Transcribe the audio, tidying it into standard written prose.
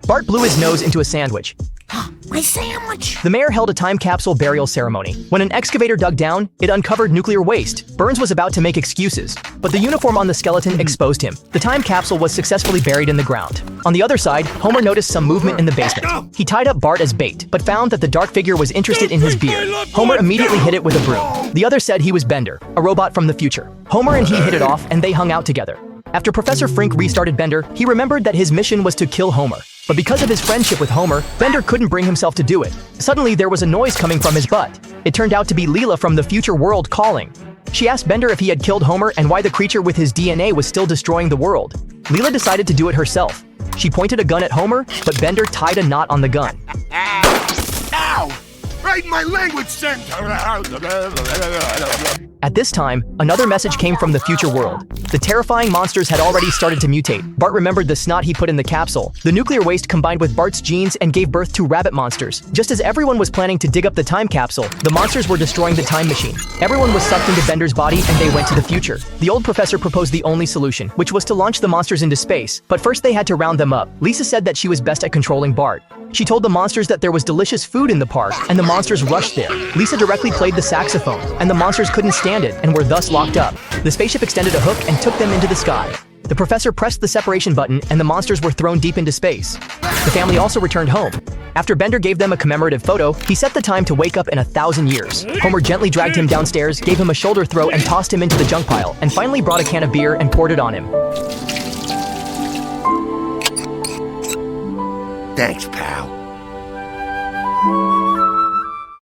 Bart blew his nose into a sandwich. My sandwich! The mayor held a time capsule burial ceremony. When an excavator dug down, it uncovered nuclear waste. Burns was about to make excuses, but the uniform on the skeleton exposed him. The time capsule was successfully buried in the ground. On the other side, Homer noticed some movement in the basement. He tied up Bart as bait, but found that the dark figure was interested in his beard. Homer immediately hit it with a broom. The other said he was Bender, a robot from the future. Homer and he hit it off, and they hung out together. After Professor Frink restarted Bender, he remembered that his mission was to kill Homer. But because of his friendship with Homer, Bender couldn't bring himself to do it. Suddenly, there was a noise coming from his butt. It turned out to be Leela from the future world calling. She asked Bender if he had killed Homer and why the creature with his DNA was still destroying the world. Leela decided to do it herself. She pointed a gun at Homer, but Bender tied a knot on the gun. Ow! Right in my language center! At this time, another message came from the future world. The terrifying monsters had already started to mutate. Bart remembered the snot he put in the capsule. The nuclear waste combined with Bart's genes and gave birth to rabbit monsters. Just as everyone was planning to dig up the time capsule, the monsters were destroying the time machine. Everyone was sucked into Bender's body and they went to the future. The old professor proposed the only solution, which was to launch the monsters into space. But first they had to round them up. Lisa said that she was best at controlling Bart. She told the monsters that there was delicious food in the park, and the monsters rushed there. Lisa directly played the saxophone, and the monsters couldn't stand it and were thus locked up. The spaceship extended a hook and took them into the sky. The professor pressed the separation button, and the monsters were thrown deep into space. The family also returned home. After Bender gave them a commemorative photo, he set the time to wake up in 1,000 years. Homer gently dragged him downstairs, gave him a shoulder throw and tossed him into the junk pile, and finally brought a can of beer and poured it on him. Thanks, pal.